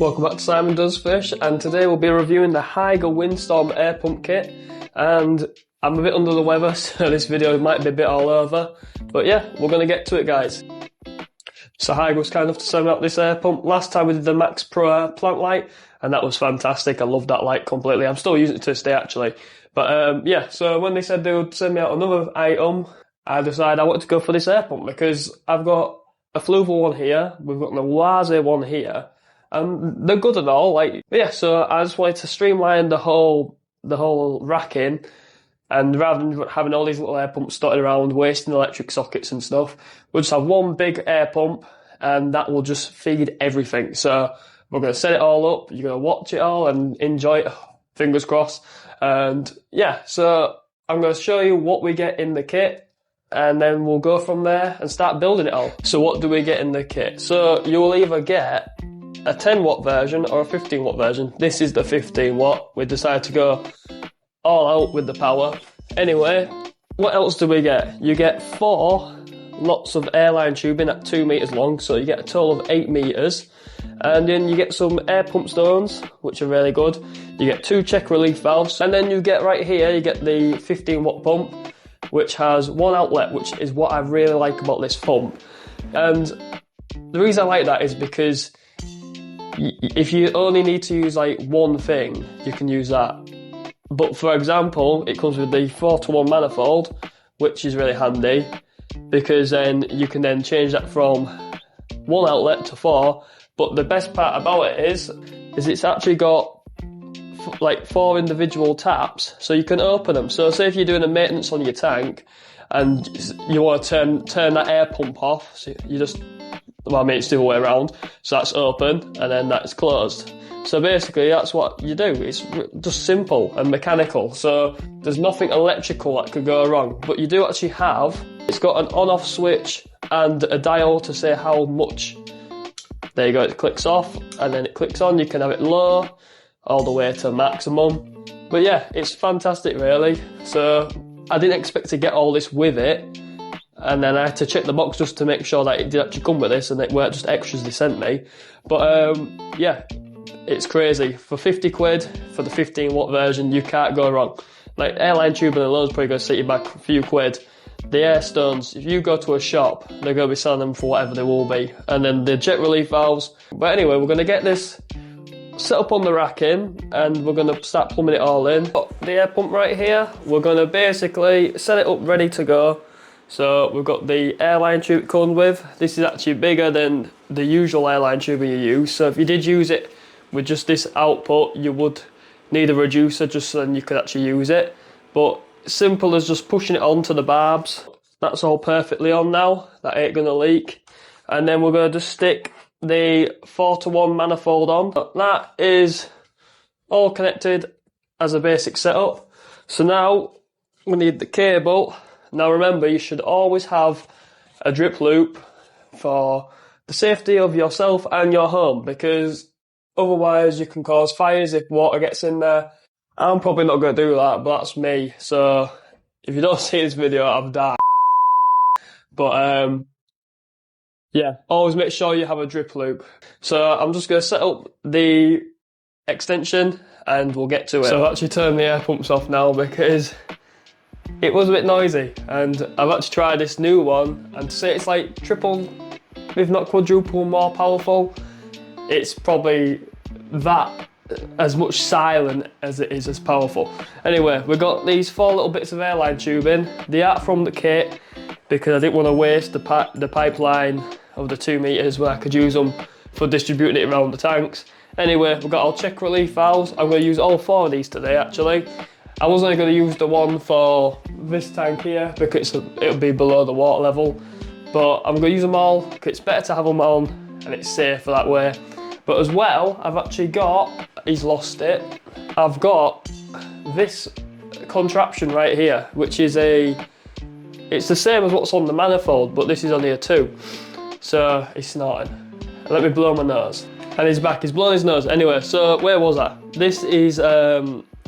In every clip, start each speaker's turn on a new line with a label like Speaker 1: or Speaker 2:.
Speaker 1: Welcome back to Simon Does Fish, and today we'll be reviewing the Hygger Windstorm Air Pump kit. And I'm a bit under the weather, so this video might be a bit all over. But yeah, we're going to get to it, guys. So Hygger was kind enough to send out this air pump. Last time we did the Max Pro plant light, and that was fantastic. I love that light completely. I'm still using it to this day, actually. But yeah, so when they said they would send me out another item, I decided I wanted to go for this air pump because I've got a fluval one here, we've got an Oase one here, and they're good and all. Like, yeah, so I just wanted to streamline the whole racking, and rather than having all these little air pumps dotted around, wasting electric sockets and stuff, we'll just have one big air pump, and that will just feed everything. So we're going to set it all up, you're going to watch it all and enjoy it, fingers crossed. And yeah, so I'm going to show you what we get in the kit, and then we'll go from there and start building it all. So what do we get in the kit? So you'll either get a 10 watt version or a 15 watt version. This is the 15 watt. We decided to go all out with the power. Anyway, what else do we get? You get 4 lots of airline tubing at 2 meters long, so you get a total of 8 meters. And then you get some air pump stones, which are really good. You get 2 check relief valves, and then you get right here, you get the 15 watt pump, which has 1 outlet, which is what I really like about this pump. And the reason I like that is because if you only need to use like one thing, you can use that. But for example, it comes with the 4-to-1 manifold, which is really handy because then you can then change that from 1 outlet to 4. But the best part about it is it's actually got like 4 individual taps, so you can open them. So say if you're doing a maintenance on your tank and you want to turn that air pump off, so you just, well, I mean, it's the other way around. So that's open and then that's closed. So basically that's what you do. It's just simple and mechanical. So there's nothing electrical that could go wrong, but you do actually have, it's got an on-off switch and a dial to say how much. There you go, it clicks off and then it clicks on. You can have it low all the way to maximum. But yeah, it's fantastic really. So I didn't expect to get all this with it, and then I had to check the box just to make sure that it did actually come with this and it weren't just extras they sent me. But yeah, it's crazy. For 50 quid for the 15 watt version, you can't go wrong. Like airline tubing alone is probably going to set you back a few quid. The air stones, if you go to a shop, they're going to be selling them for whatever they will be. And then the jet relief valves. But anyway, we're going to get this set up on the racking and we're going to start plumbing it all in. Got the air pump right here. We're going to basically set it up ready to go. So we've got the airline tube it comes with. This is actually bigger than the usual airline tubing you use. So if you did use it with just this output, you would need a reducer just so then you could actually use it. But simple as just pushing it onto the barbs. That's all perfectly on now. That ain't gonna leak. And then we're gonna just stick the 4-to-1 manifold on. That is all connected as a basic setup. So now we need the cable. Now remember, you should always have a drip loop for the safety of yourself and your home, because otherwise you can cause fires if water gets in there. I'm probably not going to do that, but that's me. So if you don't see this video, I've died. But yeah, always make sure you have a drip loop. So I'm just going to set up the extension and we'll get to it. So I've actually turned the air pumps off now because it was a bit noisy, and I've actually tried this new one, and to say it's like triple, if not quadruple more powerful, it's probably that as much silent as it is as powerful. Anyway, we've got these 4 little bits of airline tubing. They are from the kit because I didn't want to waste the pipeline of the 2 meters where I could use them for distributing it around the tanks. Anyway, we've got our check relief valves. I'm going to use all 4 of these today actually. I was only going to use the one for this tank here because it'll be below the water level, but I'm going to use them all because it's better to have them on and it's safer that way. But as well, I've actually got, he's lost it, I've got this contraption right here, which is it's the same as what's on the manifold, but this is only a 2. So he's snorting. Let me blow my nose. And he's back, he's blowing his nose. Anyway, so where was I? This is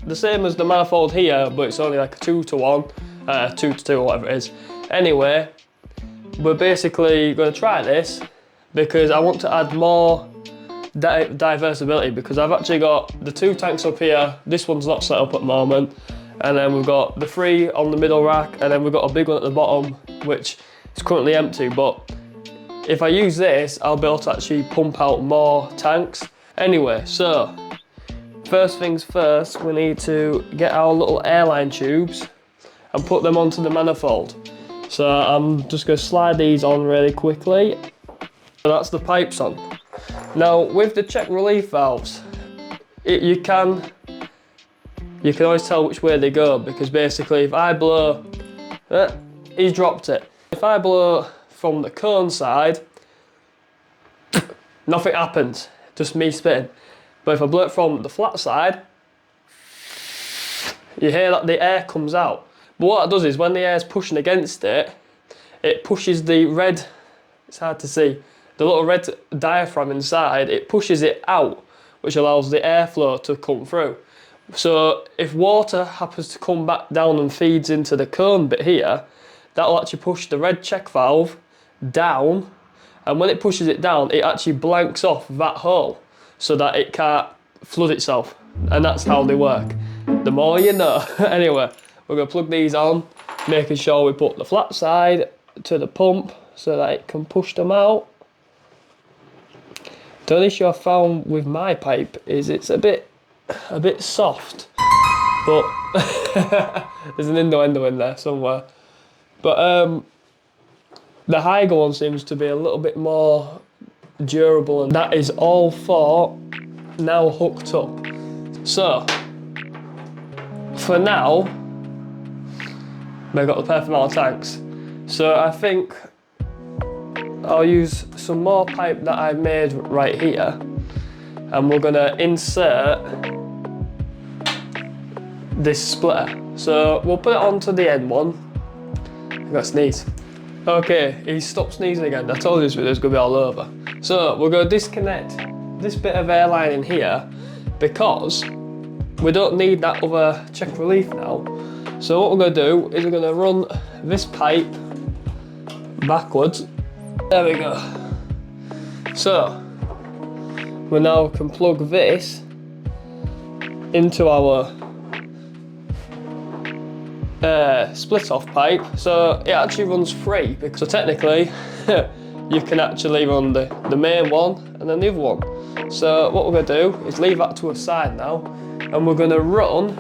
Speaker 1: the same as the manifold here, but it's only like a 2-to-1, 2-to-2 or whatever it is. Anyway, we're basically going to try this because I want to add more diversibility, because I've actually got the 2 tanks up here. This one's not set up at the moment. And then we've got the 3 on the middle rack, and then we've got a big one at the bottom, which is currently empty. But if I use this, I'll be able to actually pump out more tanks. Anyway, so first things first, we need to get our little airline tubes and put them onto the manifold. So I'm just going to slide these on really quickly. So that's the pipes on. Now with the check relief valves, you can always tell which way they go, because basically if I blow, he's dropped it. If I blow from the cone side, nothing happens, just me spitting. But if I blow it from the flat side, you hear that the air comes out. But what it does is when the air's pushing against it, it pushes the red, it's hard to see, the little red diaphragm inside, it pushes it out, which allows the airflow to come through. So if water happens to come back down and feeds into the cone bit here, that'll actually push the red check valve down, and when it pushes it down, it actually blanks off that hole so that it can't flood itself, and that's how they work. The more you know. Anyway, we're going to plug these on, making sure we put the flat side to the pump so that it can push them out. The only issue I found with my pipe is it's a bit soft, but there's an innuendo in there somewhere. But the Hygger one seems to be a little bit more durable, and that is all 4 now hooked up. So for now, we've got the perfect amount of tanks. So I think I'll use some more pipe that I've made right here, and we're gonna insert this splitter. So we'll put it onto the end one. I've got to sneeze. Okay, he stopped sneezing again. I told you this video's gonna be all over. So we're gonna disconnect this bit of airline in here, because we don't need that other check relief now. So what we're gonna do is we're gonna run this pipe backwards. There we go. So we now can plug this into our split off pipe, so it actually runs free, because so technically you can actually run the main one and then the other one. So what we're going to do is leave that to a side now, and we're going to run,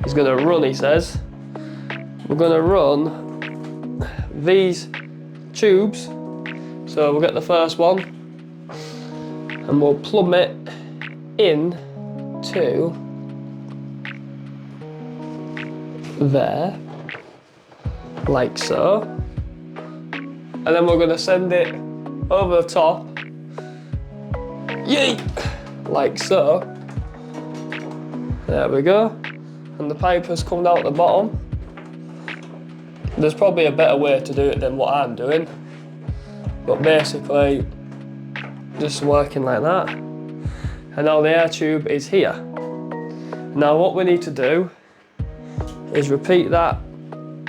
Speaker 1: he's going to run, he says, we're going to run these tubes. So we'll get the first one and we'll plumb it in to there, like so, and then we're going to send it over the top, yay, like so. There we go, and the pipe has come out the bottom. There's probably a better way to do it than what I'm doing, but basically just working like that, and now the air tube is here. Now what we need to do is repeat that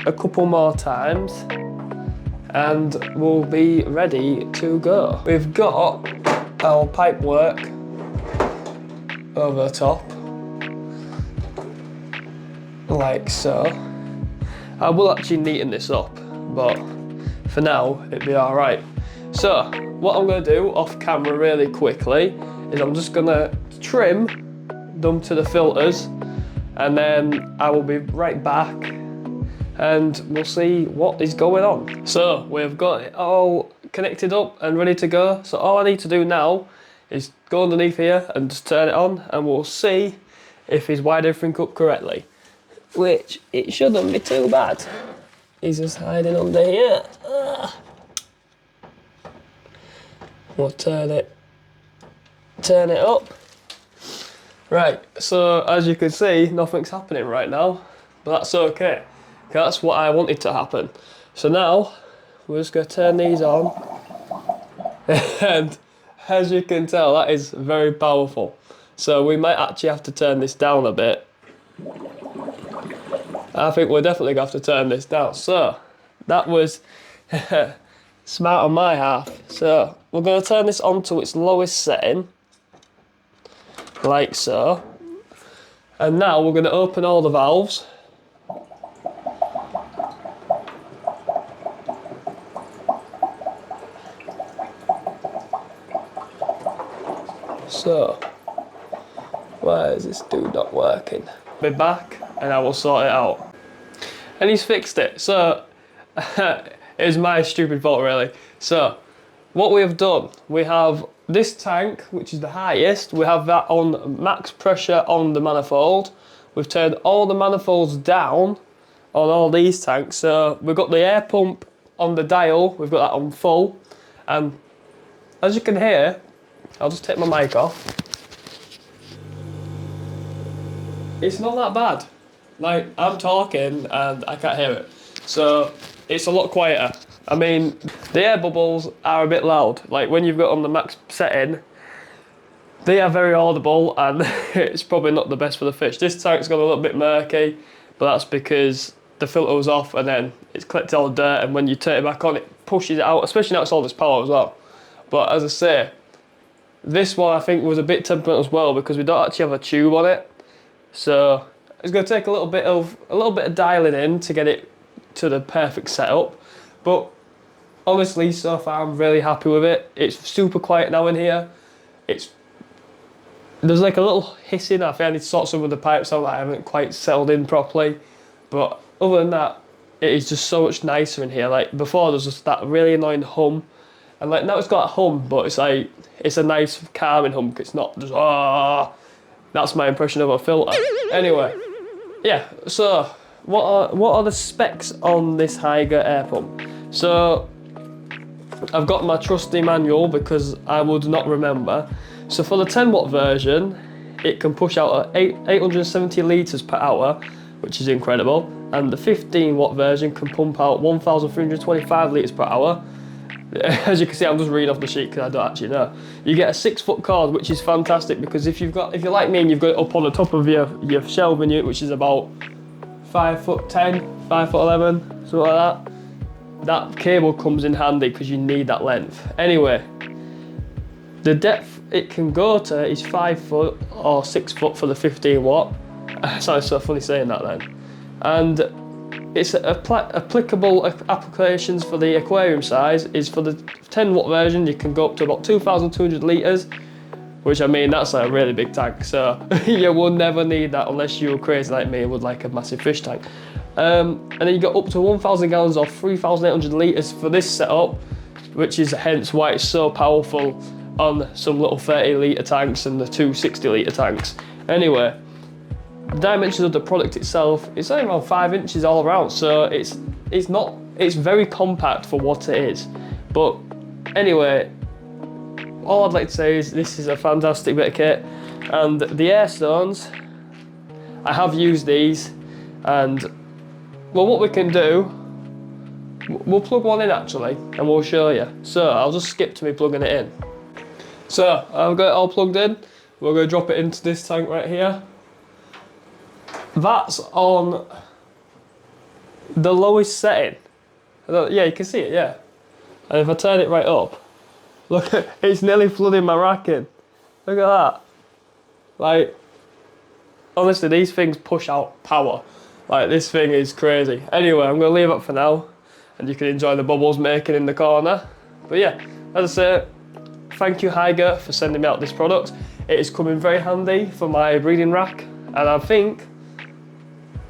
Speaker 1: a couple more times and we'll be ready to go. We've got our pipe work over the top, like so. I will actually neaten this up, but for now it'll be alright. So what I'm going to do off camera really quickly is I'm just going to trim them to the filters, and then I will be right back and we'll see what is going on. So we've got it all connected up and ready to go. So all I need to do now is go underneath here and just turn it on, and we'll see if he's wired everything up correctly, which it shouldn't be too bad. He's just hiding under here. We'll turn it up. Right, so as you can see, nothing's happening right now, but that's okay. That's what I wanted to happen. So now, we're just going to turn these on, and as you can tell, that is very powerful. So we might actually have to turn this down a bit. I think we're definitely going to have to turn this down. So, that was Smart on my half. So we're going to turn this on to its lowest setting, like so. And now we're going to open all the valves. So, why is this dude not working? Be back and I will sort it out. And he's fixed it. So, it's my stupid fault really. So, what we have done, we have this tank, which is the highest, we have that on max pressure on the manifold. We've turned all the manifolds down on all these tanks. So, we've got the air pump on the dial, we've got that on full. And as you can hear, I'll just take my mic off. It's not that bad. Like, I'm talking and I can't hear it. So, it's a lot quieter. I mean, the air bubbles are a bit loud. Like, when you've got on the max setting, they are very audible and it's probably not the best for the fish. This tank's got a little bit murky, but that's because the filter was off and then it's collected all the dirt, and when you turn it back on, it pushes it out, especially now it's all this power as well. But as I say, this one I think was a bit temperamental as well because we don't actually have a tube on it. So it's going to take a little bit of dialing in to get it to the perfect setup. But honestly, so far I'm really happy with it. It's super quiet now in here. There's like a little hissing. I think I need to sort some of the pipes out that I haven't quite settled in properly. But other than that, it is just so much nicer in here. Like before, there's just that really annoying hum. And like now it's got a hum, but it's like, it's a nice calming hum. It's not just, ah. That's my impression of a filter. Anyway, yeah, so what are the specs on this Hygger air pump? So I've got my trusty manual because I would not remember. So for the 10 watt version, it can push out at 870 litres per hour, which is incredible. And the 15 watt version can pump out 1,325 litres per hour. As you can see, I'm just reading off the sheet because I don't actually know. You get a 6 foot cord, which is fantastic because if you're like me and you've got it up on the top of your shelving unit, which is about 5'10", 5'11", something like that, that cable comes in handy because you need that length. Anyway, the depth it can go to is 5 foot or 6 foot for the 15 watt. Sounds so funny saying that then. And it's applicable applications for the aquarium size is for the 10 watt version, you can go up to about 2,200 litres, which I mean, that's a really big tank. So you will never need that unless you're crazy like me and would like a massive fish tank. And then you got up to 1,000 gallons or 3,800 litres for this setup, which is hence why it's so powerful on some little 30 litre tanks and the 260 litre tanks. Anyway, the dimensions of the product itself, it's only around 5 inches all around, so it's very compact for what it is. But anyway, all I'd like to say is this is a fantastic bit of kit, and the air stones, I have used these, and well, what we can do, we'll plug one in actually, and we'll show you. So I'll just skip to me plugging it in. So I've got it all plugged in. We're going to drop it into this tank right here. That's on the lowest setting. Yeah, you can see it, yeah. And if I turn it right up, look, it's nearly flooding my racking. Look at that. Like, honestly, these things push out power. Like, this thing is crazy. Anyway, I'm going to leave it for now, and you can enjoy the bubbles making in the corner. But yeah, as I say, thank you Hygger for sending me out this product. It is coming very handy for my breeding rack, and I think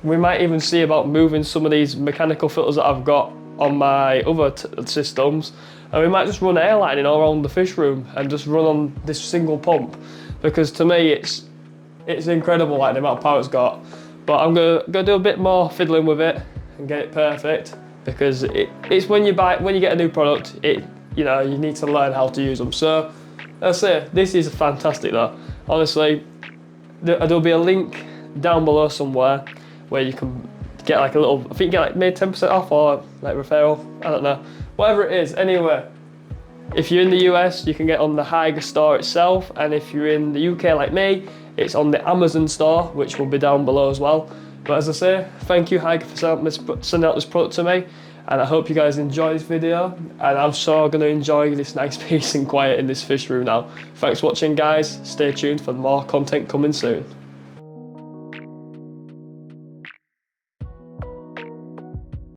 Speaker 1: we might even see about moving some of these mechanical filters that I've got on my other systems, and we might just run airlining all around the fish room and just run on this single pump, because to me it's incredible, like the amount of power it's got. But I'm gonna do a bit more fiddling with it and get it perfect, because it's when you get a new product, you know, you need to learn how to use them. So let's say this is fantastic though. Honestly, there'll be a link down below somewhere where you can get like a little, I think you get like maybe 10% off or like referral, I don't know, whatever it is. Anyway, if you're in the US, you can get on the Hygger store itself, and if you're in the UK like me, it's on the Amazon store, which will be down below as well. But as I say, thank you Hygger for sending out this product to me, and I hope you guys enjoy this video, and I'm sure going to enjoy this nice peace and quiet in this fish room now. Thanks for watching guys, stay tuned for more content coming soon.